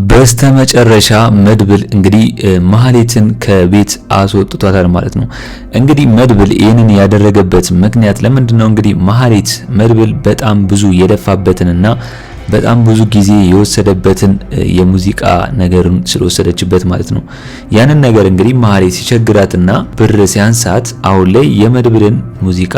በስተመጨረሻ መድብል እንግዲህ ማህሌትን ከቤት አስወጥቷታል ማለት ነው። እንግዲህ መድብል ይህንን ያደረገበት ምክንያት ለምንድነው? እንግዲህ ማህሌት መድብል በጣም ብዙ የለፋበትንና በጣም ብዙ ጊዜ የወሰደበትን የሙዚቃ ነገርን ስለወሰደችበት ማለት ነው። ያንን ነገር እንግዲህ ማህሌት ሲቸግራትና ብር ሲያንሳት አሁን ላይ የመድብልን ሙዚቃ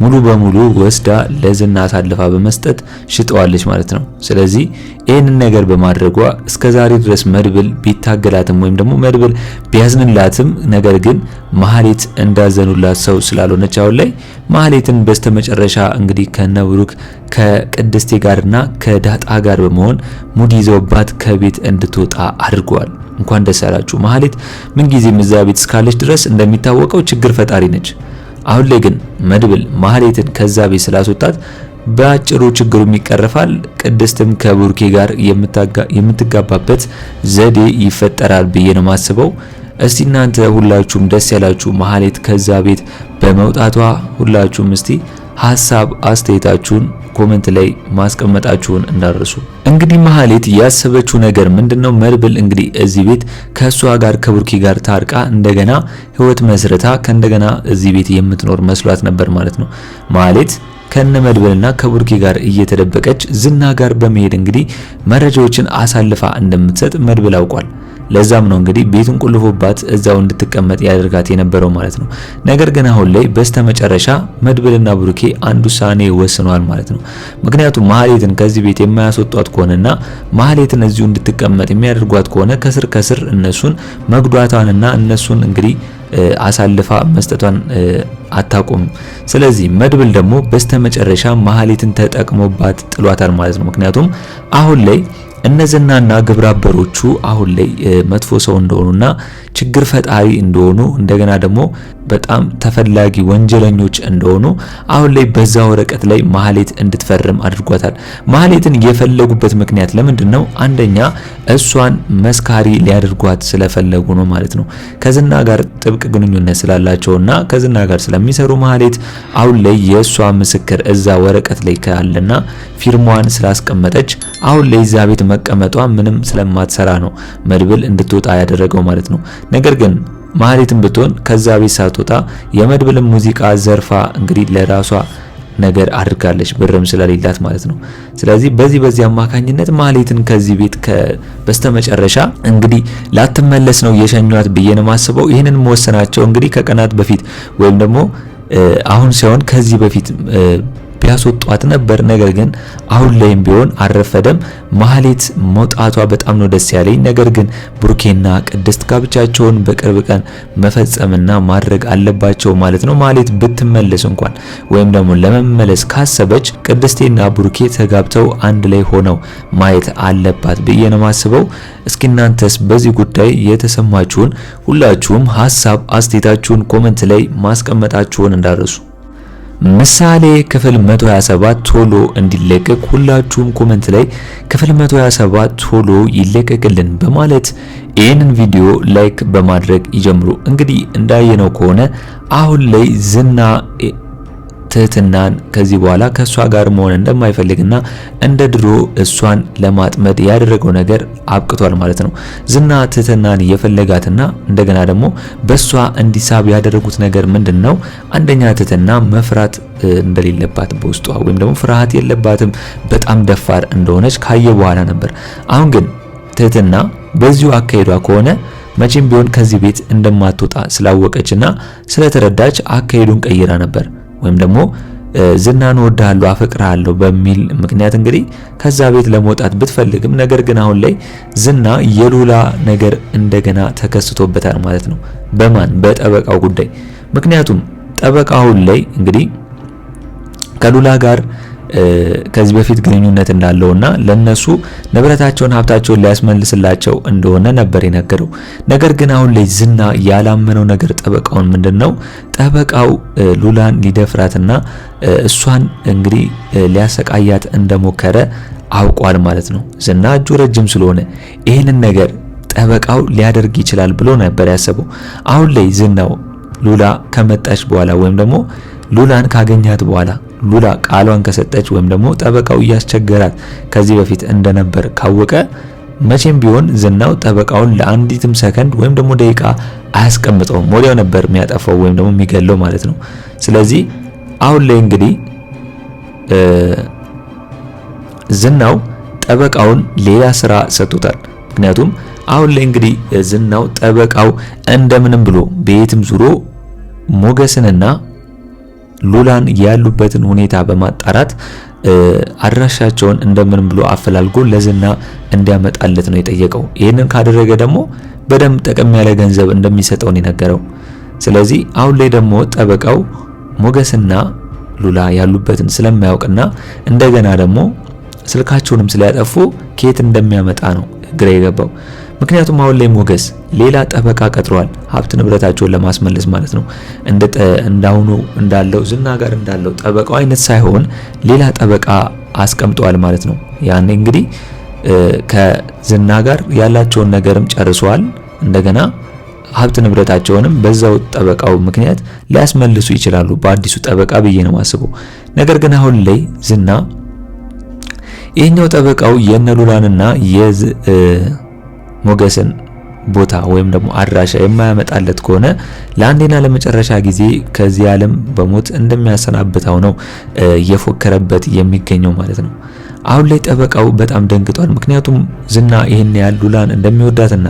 ሙሉ በሙሉ ወስዳ ለዝና አሳልፋ በመስጠት ሽጠዋለች ማለት ነው። ስለዚህ ይህንን ነገር በማድረጓ እስከዛሬ ድረስ መድብል ቢታገላትም ወይም ደግሞ መድብል ቢያዝንላትም ነገር ግን ማህሌት እንዳዘኑላት ሰው ስላልሆነች አሁን ላይ ማህሌትን በስተመጨረሻ እንግዲህ ከነብሩክ ከቅድስቴ ጋርና ከዳጣ ጋር በመሆን ሙድ ይዘውባት ከቤት እንድትወጣ አድርገዋል። እንኳን ደስ ያላችሁ። ማህሌት ምን ጊዜም እዛ ቤት እስካለች ድረስ እንደሚታወቀው ችግር ፈጣሪ ነች። አሁን ላይ ግን መድብል ማህሌትን ከዛ ቤት ስላስወጣት በአጭሩ ችግሩም ይቀርፋል። ቅድስትም ከብሩኬ ጋር የምትጋባበት ዘዴ ይፈጠራል ብዬ ነው ማስበው። እስቲ እናንተ ሁላችሁም ደስ ያላችሁ ማህሌት ከዛ ቤት በመውጣቷ ሁላችሁም እስቲ ሐሳብ አስተያየታችሁን ኮሜንት ላይ ማስቀመጣችሁን እንዳትረሱ። እንግዲህ ማህሌት ያሰበችው ነገር ምንድነው? መድብል እንግዲህ እዚህ ቤት ከሷ ጋር ከብሩኬ ጋር ታርቃ እንደገና ህይወት መስረታ ከእንደገና እዚህ ቤት የምትኖር መስሏት ነበር ማለት ነው። ማህሌት ከነ መድብልና ከብሩኬ ጋር እየተደበቀች ዝና ጋር በመሄድ እንግዲህ መረጃዎችን አሳልፋ እንደምትሰጥ መድብል አውቋል። ለዛም ነው እንግዲህ ቤቱን ቁልፎባት እዛው እንድትቀመጥ ያደርጋት የነበረው ማለት ነው። ነገር ግን አሁን ላይ በስተመጨረሻ መድብልና ብሩኬ አንድ ውሳኔ ወስነዋል ማለት ነው። ምክንያቱም ማህሌትን ከዚህ ቤት የማያስወጧት ከሆነና ማህሌትን እዚሁ እንድትቀመጥ የሚያደርጓት ከሆነ ከስር ከስር እነሱን መጉዳቷንና እነሱን እንግዲህ አሳልፋ መስጠቷን አታቆም። ስለዚህ መድብል ደግሞ በስተመጨረሻ ማህሌትን ተጠቅሞባት ጥሏታል ማለት ነው። ምክንያቱም አሁን ላይ እነዝናና ግብረአበሮቹ አሁን ላይ መጥፎ ሰው እንደሆኑና ችግር ፈጣሪ እንደሆኑ እንደገና ደግሞ በጣም ተፈላጊ ወንጀለኞች እንደሆኑ አሁን ላይ በዛ ወረቀት ላይ ማህሌት እንድትፈርም አድርጓታል። ማህሌትን የፈለጉበት ምክንያት ለምንድነው? አንደኛ እሷን መስካሪ ሊያደርጓት ስለፈለጉ ነው ማለት ነው። ከዝና ጋር ጥብቅ ግንኙነት ስላላቸውና ከዝና ጋር ስለሚሰሩ ማህሌት አሁን ላይ የእሷ ምስክር እዛ ወረቀት ላይ ካለና ፊርማዋን ስላስቀመጠች አሁን ላይ እዛ ቤት መቀመጧ ምንም ስለማትሰራ ነው መድብል እንድትወጣ ያደረገው ማለት ነው። ነገር ግን ማህሌትን ብትሆን ከዛ ቤት ሳትወጣ የመድብልን ሙዚቃ ዘርፋ እንግዲህ ለራሷ ነገር አድርጋለች ብርም ስለሌላት ማለት ነው። ስለዚህ በዚህ አማካኝነት ማህሌትን ከዚህ ቤት በስተመጨረሻ እንግዲህ ላትመለስ ነው የሸኟት ብዬ ነው ማስበው። ይህንን መወሰናቸው እንግዲህ ከቀናት በፊት ወይም ደግሞ አሁን ሳይሆን ከዚህ በፊት ቢያስወጧት ነበር። ነገር ግን አሁን ላይም ቢሆን አረፈደም ማህሌት መውጣቷ በጣም ነው ደስ ያለኝ። ነገር ግን ብሩኬና ቅድስት ጋብቻቸውን በቅርብ ቀን መፈጸምና ማድረግ አለባቸው ማለት ነው። ማህሌት ብትመለስ እንኳን ወይም ደግሞ ለመመለስ ካሰበች ቅድስቴና ብሩኬ ተጋብተው አንድ ላይ ሆነው ማየት አለባት ብዬ ነው ማስበው። እስኪ እናንተስ በዚህ ጉዳይ የተሰማችሁን ሁላችሁም ሐሳብ አስተያየታችሁን ኮሜንት ላይ ማስቀመጣችሁን እንዳትረሱ። ምሳሌ ክፍል 127 ቶሎ እንዲለቀቅ ሁላችሁም ኮሜንት ላይ ክፍል 127 ቶሎ ይለቀቅልን በማለት ይህንን ቪዲዮ ላይክ በማድረግ ይጀምሩ። እንግዲህ እንዳየነው ከሆነ አሁን ላይ ዝና ትህትናን ከዚህ በኋላ ከሷ ጋር መሆን እንደማይፈልግና እንደ ድሮ እሷን ለማጥመድ ያደረገው ነገር አብቅቷል ማለት ነው። ዝና ትህትናን የፈለጋትና እንደገና ደግሞ በሷ እንዲሳብ ያደረጉት ነገር ምንድነው? አንደኛ ትህትና መፍራት እንደሌለባት በውስጧ ወይም ደግሞ ፍርሃት የለባትም በጣም ደፋር እንደሆነች ካየ በኋላ ነበር። አሁን ግን ትህትና በዚሁ አካሄዷ ከሆነ መቼም ቢሆን ከዚህ ቤት እንደማትወጣ ስላወቀችና ስለተረዳች አካሄዱን ቀይራ ነበር ወይም ደግሞ ዝናን ወዳለው አፈቅራለሁ በሚል ምክንያት እንግዲህ ከዛ ቤት ለመውጣት ብትፈልግም ነገር ግን አሁን ላይ ዝና የሉላ ነገር እንደገና ተከስቶበታል ማለት ነው። በማን በጠበቃው ጉዳይ። ምክንያቱም ጠበቃው አሁን ላይ እንግዲህ ከሉላ ጋር ከዚህ በፊት ግንኙነት እንዳለውና ለነሱ ንብረታቸውን ሀብታቸውን ሊያስመልስላቸው እንደሆነ ነበር የነገረው። ነገር ግን አሁን ላይ ዝና ያላመነው ነገር ጠበቃውን ምንድነው? ጠበቃው ሉላን ሊደፍራትና እሷን እንግዲህ ሊያሰቃያት እንደሞከረ አውቋል ማለት ነው። ዝና እጁ ረጅም ስለሆነ ይህንን ነገር ጠበቃው ሊያደርግ ይችላል ብሎ ነበር ያሰበው። አሁን ላይ ዝናው ሉላ ከመጣች በኋላ ወይም ደግሞ ሉላን ካገኛት በኋላ ሉላ ቃሏን ከሰጠች ወይም ደግሞ ጠበቃው እያስቸገራት ከዚህ በፊት እንደነበር ካወቀ መቼም ቢሆን ዝናው ጠበቃውን ለአንዲትም ሰከንድ ወይም ደግሞ ደቂቃ አያስቀምጠውም። ወዲያው ነበር የሚያጠፋው ወይም ደግሞ የሚገለው ማለት ነው። ስለዚህ አሁን ላይ እንግዲህ ዝናው ጠበቃውን ሌላ ስራ ሰጥቶታል። ምክንያቱም አሁን ላይ እንግዲህ ዝናው ጠበቃው እንደምንም ብሎ ቤትም ዙሮ ሞገስንና ሉላን ያሉበትን ሁኔታ በማጣራት አድራሻቸውን እንደምንም ብሎ አፈላልጎ ለዝና እንዲያመጣለት ነው የጠየቀው። ይህንን ካደረገ ደግሞ በደንብ ጠቀም ያለ ገንዘብ እንደሚሰጠው ነው የነገረው። ስለዚህ አሁን ላይ ደግሞ ጠበቃው ሞገስና ሉላ ያሉበትን ስለማያውቅና እንደገና ደግሞ ስልካቸውንም ስለያጠፉ ከየት እንደሚያመጣ ነው ግራ የገባው። ምክንያቱም አሁን ላይ ሞገስ ሌላ ጠበቃ ቀጥሯል፣ ሀብት ንብረታቸውን ለማስመለስ ማለት ነው። እንዳሁኑ እንዳለው ዝና ጋር እንዳለው ጠበቃው አይነት ሳይሆን ሌላ ጠበቃ አስቀምጧል ማለት ነው። ያኔ እንግዲህ ከዝና ጋር ያላቸውን ነገርም ጨርሰዋል። እንደገና ሀብት ንብረታቸውንም በዛው ጠበቃው ምክንያት ሊያስመልሱ ይችላሉ፣ በአዲሱ ጠበቃ ብዬ ነው የማስበው። ነገር ግን አሁን ላይ ዝና ይህኛው ጠበቃው የነሉላንና ሞገስን ቦታ ወይም ደግሞ አድራሻ የማያመጣለት ከሆነ ለአንዴና ለመጨረሻ ጊዜ ከዚህ ዓለም በሞት እንደሚያሰናብተው ነው እየፎከረበት የሚገኘው ማለት ነው። አሁን ላይ ጠበቃው በጣም ደንግጧል። ምክንያቱም ዝና ይህን ያህል ሉላን እንደሚወዳትና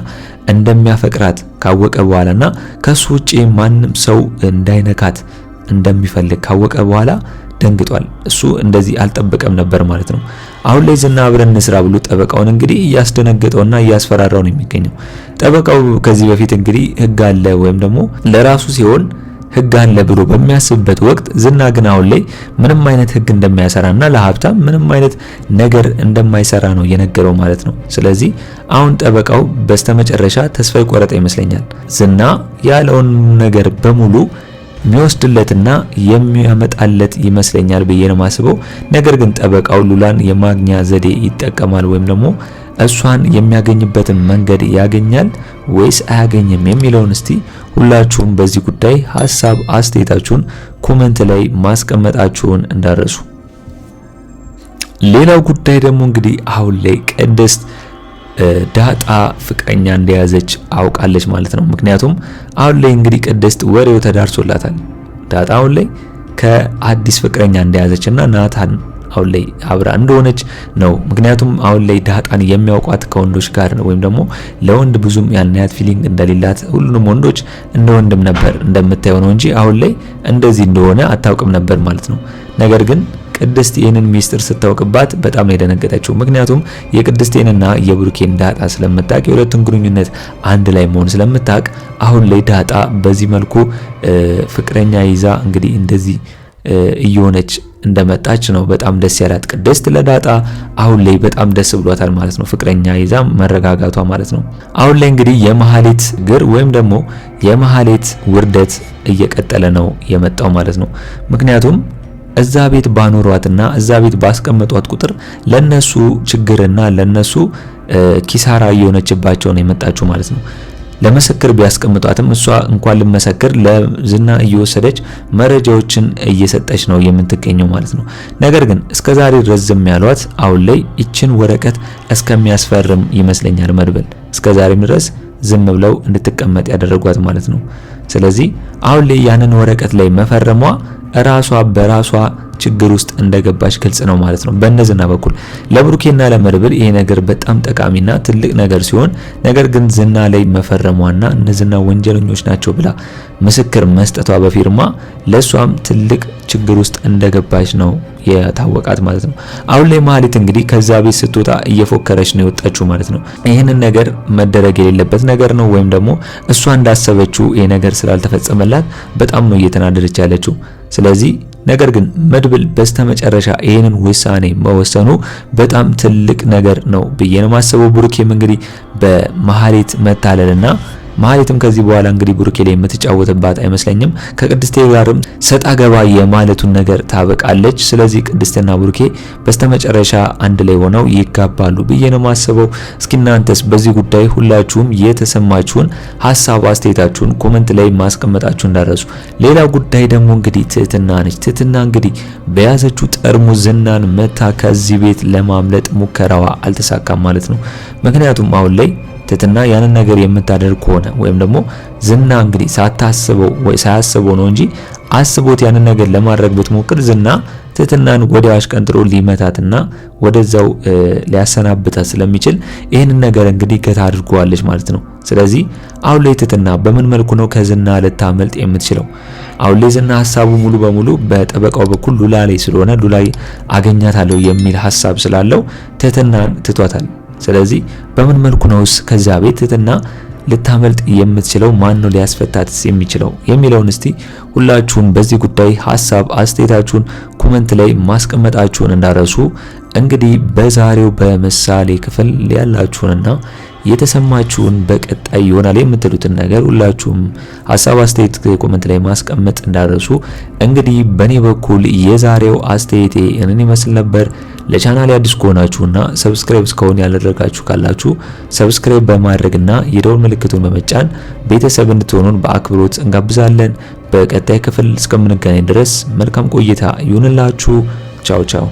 እንደሚያፈቅራት ካወቀ በኋላና ከሱ ውጪ ማንም ሰው እንዳይነካት እንደሚፈልግ ካወቀ በኋላ ደንግጧል። እሱ እንደዚህ አልጠበቀም ነበር ማለት ነው። አሁን ላይ ዝና አብረን እንስራ ብሎ ጠበቃውን እንግዲህ እያስደነገጠውና እያስፈራራው ነው የሚገኘው። ጠበቃው ከዚህ በፊት እንግዲህ ህግ አለ ወይም ደግሞ ለራሱ ሲሆን ህግ አለ ብሎ በሚያስብበት ወቅት ዝና ግን አሁን ላይ ምንም አይነት ህግ እንደማይሰራና ለሀብታም ምንም አይነት ነገር እንደማይሰራ ነው የነገረው ማለት ነው። ስለዚህ አሁን ጠበቃው በስተመጨረሻ ተስፋ ይቆረጠ ይመስለኛል። ዝና ያለውን ነገር በሙሉ የሚወስድለትና የሚያመጣለት ይመስለኛል ብዬ ነው ማስበው። ነገር ግን ጠበቃው ሉላን የማግኛ ዘዴ ይጠቀማል ወይም ደግሞ እሷን የሚያገኝበትን መንገድ ያገኛል ወይስ አያገኝም የሚለውን እስቲ ሁላችሁም በዚህ ጉዳይ ሐሳብ አስተያየታችሁን ኮሜንት ላይ ማስቀመጣችሁን እንዳረሱ። ሌላው ጉዳይ ደግሞ እንግዲህ አሁን ላይ ቅድስት ዳጣ ፍቅረኛ እንደያዘች አውቃለች ማለት ነው። ምክንያቱም አሁን ላይ እንግዲህ ቅድስት ወሬው ተዳርሶላታል። ዳጣ አሁን ላይ ከአዲስ ፍቅረኛ እንደያዘችና ናታን አሁን ላይ አብራ እንደሆነች ነው። ምክንያቱም አሁን ላይ ዳጣን የሚያውቋት ከወንዶች ጋር ነው ወይም ደግሞ ለወንድ ብዙም ያልናያት ፊሊንግ እንደሌላት ሁሉንም ወንዶች እንደ ወንድም ነበር እንደምታየው ነው እንጂ አሁን ላይ እንደዚህ እንደሆነ አታውቅም ነበር ማለት ነው። ነገር ግን ቅድስት ይህንን ሚስጥር ስታውቅባት በጣም ነው የደነገጠችው። ምክንያቱም የቅድስቴንና የብሩኬን ዳጣ ስለምታውቅ የሁለቱን ግንኙነት አንድ ላይ መሆን ስለምታውቅ አሁን ላይ ዳጣ በዚህ መልኩ ፍቅረኛ ይዛ እንግዲህ እንደዚህ እየሆነች እንደመጣች ነው በጣም ደስ ያላት ቅድስት። ለዳጣ አሁን ላይ በጣም ደስ ብሏታል ማለት ነው፣ ፍቅረኛ ይዛ መረጋጋቷ ማለት ነው። አሁን ላይ እንግዲህ የመሐሌት ግር ወይም ደግሞ የመሐሌት ውርደት እየቀጠለ ነው የመጣው ማለት ነው። ምክንያቱም እዛ ቤት ባኖሯትና እዛ ቤት ባስቀመጧት ቁጥር ለነሱ ችግርና ለነሱ ኪሳራ እየሆነችባቸው ነው የመጣችው ማለት ነው። ለመሰከር ቢያስቀምጧትም እሷ እንኳን ልመሰክር ለዝና እየወሰደች መረጃዎችን እየሰጠች ነው የምትገኘው ማለት ነው። ነገር ግን እስከዛሬ ረዝም ያሏት አሁን ላይ ይችን ወረቀት እስከሚያስፈርም ይመስለኛል መድብል እስከዛሬም ድረስ ዝም ብለው እንድትቀመጥ ያደረጓት ማለት ነው። ስለዚህ አሁን ላይ ያንን ወረቀት ላይ መፈረሟ ራሷ በራሷ ችግር ውስጥ እንደገባች ግልጽ ነው ማለት ነው። በእነዝና በኩል ለብሩኬና ለመድብል ይሄ ነገር በጣም ጠቃሚና ትልቅ ነገር ሲሆን፣ ነገር ግን ዝና ላይ መፈረሟና እነዝና ወንጀለኞች ናቸው ብላ ምስክር መስጠቷ በፊርማ ለሷም ትልቅ ችግር ውስጥ እንደገባች ነው የታወቃት ማለት ነው። አሁን ላይ መሐሌት እንግዲህ ከዛ ቤት ስትወጣ እየፎከረች ነው የወጣችው ማለት ነው። ይህንን ነገር መደረግ የሌለበት ነገር ነው ወይም ደግሞ እሷ እንዳሰበችው ይሄ ነገር ስላልተፈጸመላት በጣም ነው እየተናደደች ያለችው። ስለዚህ ነገር ግን መድብል በስተመጨረሻ ይሄንን ውሳኔ መወሰኑ በጣም ትልቅ ነገር ነው ብዬ ነው ማሰበው። ብሩኬም እንግዲህ በመሐሌት መታለልና ማህሌትም ከዚህ በኋላ እንግዲህ ብሩኬ ላይ የምትጫወትባት አይመስለኝም። ከቅድስቴ ጋርም ሰጣ ገባ የማለቱን ነገር ታበቃለች። ስለዚህ ቅድስትና ብሩኬ በስተመጨረሻ አንድ ላይ ሆነው ይጋባሉ ብዬ ነው ማስበው። እስኪ እናንተስ በዚህ ጉዳይ ሁላችሁም የተሰማችሁን ሐሳብ አስተያየታችሁን ኮሜንት ላይ ማስቀመጣችሁ እንዳረሱ። ሌላ ጉዳይ ደግሞ እንግዲህ ትህትና ነች። ትህትና እንግዲህ በያዘችው ጠርሙስ ዝናን መታ ከዚህ ቤት ለማምለጥ ሙከራዋ አልተሳካም ማለት ነው። ምክንያቱም አሁን ላይ ትህትና ያንን ነገር የምታደርግ ከሆነ ወይም ደግሞ ዝና እንግዲህ ሳታስበው ወይ ሳያስበው ነው እንጂ አስቦት ያንን ነገር ለማድረግ ብትሞክር ዝና ትህትናን ወዲያው አሽቀንጥሮ ሊመታትና ወደዛው ሊያሰናብታት ስለሚችል ይህንን ነገር እንግዲህ ገታ አድርጓለች ማለት ነው። ስለዚህ አሁን ላይ ትህትና በምን መልኩ ነው ከዝና ልታመልጥ የምትችለው? አሁን ላይ ዝና ሐሳቡ ሙሉ በሙሉ በጠበቃው በኩል ሉላ ላይ ስለሆነ ሉላ አገኛታለሁ የሚል ሐሳብ ስላለው ትህትናን ትቷታል። ስለዚህ በምን መልኩ ነውስ ከዛ ቤት ትህትና ልታመልጥ የምትችለው? ማን ነው ሊያስፈታትስ የሚችለው የሚለውን እስቲ ሁላችሁም በዚህ ጉዳይ ሐሳብ አስተያየታችሁን ኮሜንት ላይ ማስቀመጣችሁን እንዳረሱ። እንግዲህ በዛሬው በምሳሌ ክፍል ያላችሁንና የተሰማችሁን በቀጣይ ይሆናል የምትሉትን ነገር ሁላችሁም ሐሳብ አስተያየት ኮሜንት ላይ ማስቀመጥ እንዳረሱ። እንግዲህ በኔ በኩል የዛሬው አስተያየቴ እኔን ይመስል ነበር። ለቻናሌ አዲስ ከሆናችሁና ሰብስክራይብ እስካሁን ያላደረጋችሁ ካላችሁ ሰብስክራይብ በማድረግና የደወል ምልክቱን በመጫን ቤተሰብ እንድትሆኑን በአክብሮት እንጋብዛለን። በቀጣይ ክፍል እስከምንገናኝ ድረስ መልካም ቆይታ ይሁንላችሁ። ቻው ቻው።